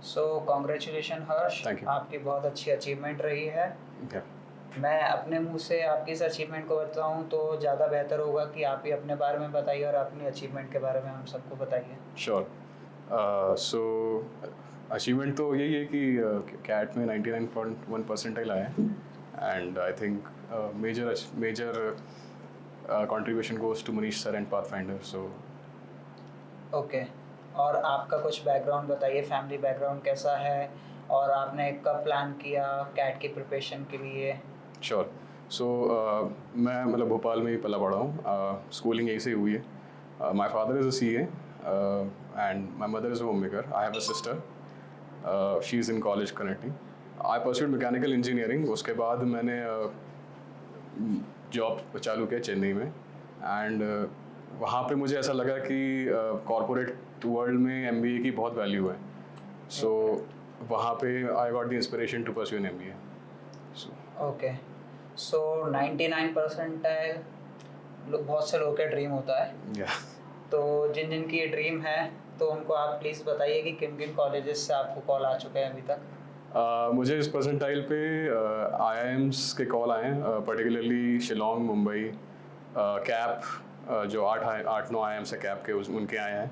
So congratulation Harsh, Thank you. आपकी बहुत अच्छी अचीवमेंट रही है। Okay. मैं अपने मुंह से आपकी इस अचीवमेंट को बताऊं तो ज़्यादा बेहतर होगा कि आप ही अपने बारे में बताइए और अपनी अचीवमेंट के बारे में हम सबको बताइए। Sure. So अचीवमेंट तो यही है कि कैट में 99.1 परसेंटाइल आया है and I think major contribution goes to Manish sir and Pathfinder. So okay, और आपका कुछ बैकग्राउंड बताइए, फैमिली बैकग्राउंड कैसा है और आपने कब प्लान किया कैट की प्रिपरेशन के लिए? श्योर। सो मैं मतलब भोपाल में ही पला पड़ा हूँ, स्कूलिंग यहीं से हुई है। My father is a C A and my mother is a homemaker. I have a sister, she is in college connecting. I pursued mechanical engineering. उसके बाद मैंने जॉब चालू किया चेन्नई में एंड वहाँ पे मुझे ऐसा लगा कि कॉरपोरेट वर्ल्ड में MBA की बहुत वैल्यू है। सो वहाँ पे I got the inspiration to pursue an MBA। Okay, so 99 percentile बहुत से लोगों का ड्रीम होता है। Yeah. तो जिन जिन की ये ड्रीम है तो उनको आप प्लीज़ बताइए कि किन किन कॉलेजेस से आपको कॉल आ चुके हैं अभी तक। मुझे इस परसेंटाइल पे IIMs के कॉल आए हैं, पर्टिकुलरली शिलोंग, मुंबई, कैप, जो 8-9 IIMs है कैप के उनके आए हैं।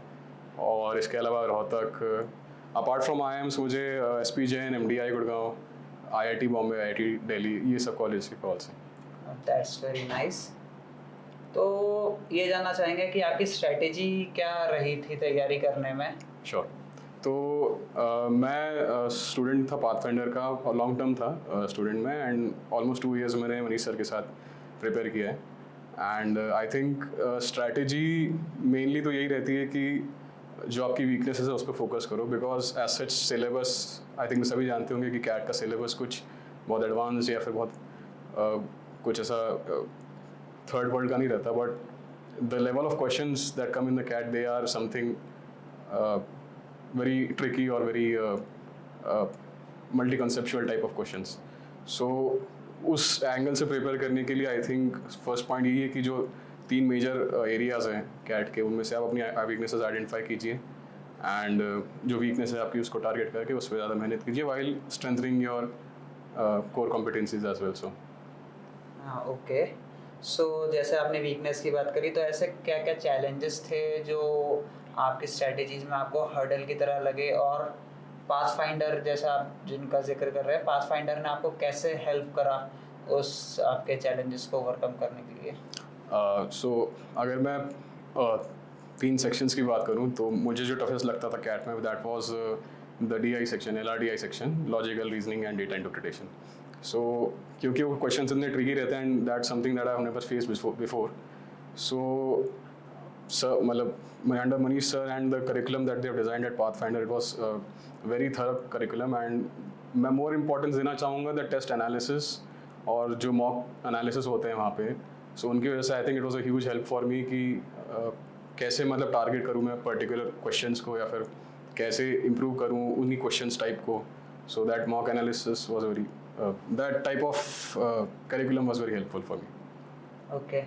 और इसके अलावा रोहतक, अपार्ट फ्रॉम IIMs मुझे SP Jain, MDI Gurgaon, IIT Bombay, IIT Delhi, ये सब कॉलेज के कॉल्स हैं। That's very nice. तो ये जानना चाहेंगे कि आपकी स्ट्रेटेजी क्या रही थी तैयारी करने में? श्योर। तो मैं स्टूडेंट था पाथफाइंडर का, और लॉन्ग टर्म था स्टूडेंट में, एंड ऑलमोस्ट 2 इयर्स मैंने मनीष सर के साथ प्रिपेयर किया है। And I think strategy mainly तो यही रहती है कि जो आपकी वीकनेसेस है उस पर फोकस करो, because as such syllabus I think सभी जानते होंगे कि कैट का सिलेबस कुछ बहुत एडवांस या फिर बहुत कुछ ऐसा थर्ड वर्ल्ड का नहीं रहता, but the level of questions that come in the CAT they are something very tricky or very multi-conceptual type of questions. So उस एंगल से प्रिपेयर करने के लिए आई थिंक फर्स्ट पॉइंट यही है कि जो 3 मेजर एरियाज हैं कैट के, उनमें से आप अपनी वीकनेसेस आइडेंटिफाई कीजिए एंड जो वीकनेस है आपकी उसको टारगेट करके उस पर ज़्यादा मेहनत कीजिए while strengthening your core competencies as well. So हाँ, ओके। सो जैसे आपने वीकनेस की बात करी, तो ऐसे क्या क्या चैलेंजेस थे जो आपकी स्ट्रेटजीज में आपको हर्डल की तरह लगे, और पाथफाइंडर जैसा आप जिनका जिक्र कर रहे हैं, पाथफाइंडर ने आपको कैसे हेल्प करा उस आपके चैलेंजेस को ओवरकम करने के लिए? सो अगर मैं 3 सेक्शंस की बात करूं तो मुझे जो टफेस्ट लगता था कैट में, that was the DI section, LRDI section, logical reasoning and data interpretation. So क्योंकि वो क्वेश्चंस इतने ट्रिकी रहते हैं and that's something that I have never faced before. So sir मतलब under Manish sir and the curriculum that they have designed at Pathfinder, it was very thorough curriculum, and मैं more importance देना चाहूँगा the test analysis और जो mock analysis होते हैं वहाँ पे। सो उनकी वजह से I think it was a huge help for me कि कैसे मतलब टारगेट करूँ मैं पर्टिकुलर क्वेश्चंस को, या फिर कैसे इम्प्रूव करूँ उन्हीं क्वेश्चंस टाइप को। So that mock analysis was very that type of curriculum was very helpful for me. Okay,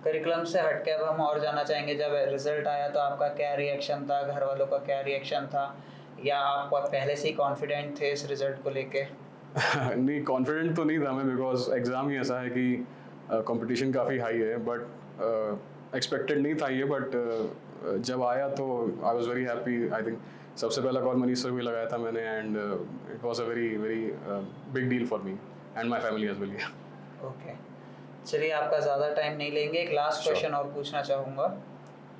curriculum से हट के अब हम और जानना चाहेंगे, जब रिजल्ट आया तो आपका क्या रिएक्शन था, घर वालों का क्या रिएक्शन था, या आप पहले से ही कॉन्फिडेंट थे इस रिजल्ट को लेके? नहीं, कॉन्फिडेंट तो नहीं था मैं, बिकॉज एग्ज़ाम ही ऐसा है कि कंपटीशन काफ़ी हाई है, बट एक्सपेक्टेड नहीं था ये, बट जब आया तो I was very happy. I think सबसे पहला कॉल मनीष सर भी लगाया था मैंने, and it was a very very big deal for me and my family as well. Okay, चलिए आपका ज़्यादा टाइम नहीं लेंगे, एक लास्ट Sure. क्वेश्चन और पूछना चाहूँगा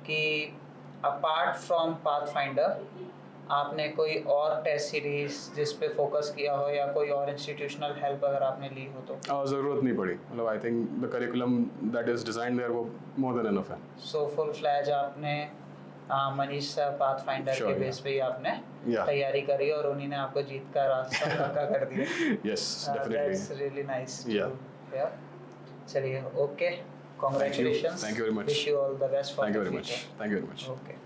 कि अपार्ट फ्रॉम पाथफाइंडर आपने कोई और टेस्ट सीरीज जिस पे फोकस किया हो, या कोई और इंस्टीट्यूशनल हेल्प अगर आपने ली हो तो? ज़रूरत नहीं पड़ी, मतलब I think the curriculum that is designed there वो मोर देन इनफ है। सो फुल फ्लैज आपने मनीष सर पाथफाइंडर Sure, के बेस पे ही आपने Yeah. तैयारी करी और उन्हीं ने आपको जीत का रास्ता पक्का कर दिया। Yes, definitely. That's really nice to Yeah. Here. चलिए, okay, congratulations, Thank you very much. Wish you all the best for Thank you the very much. Future. Thank you very much. Okay.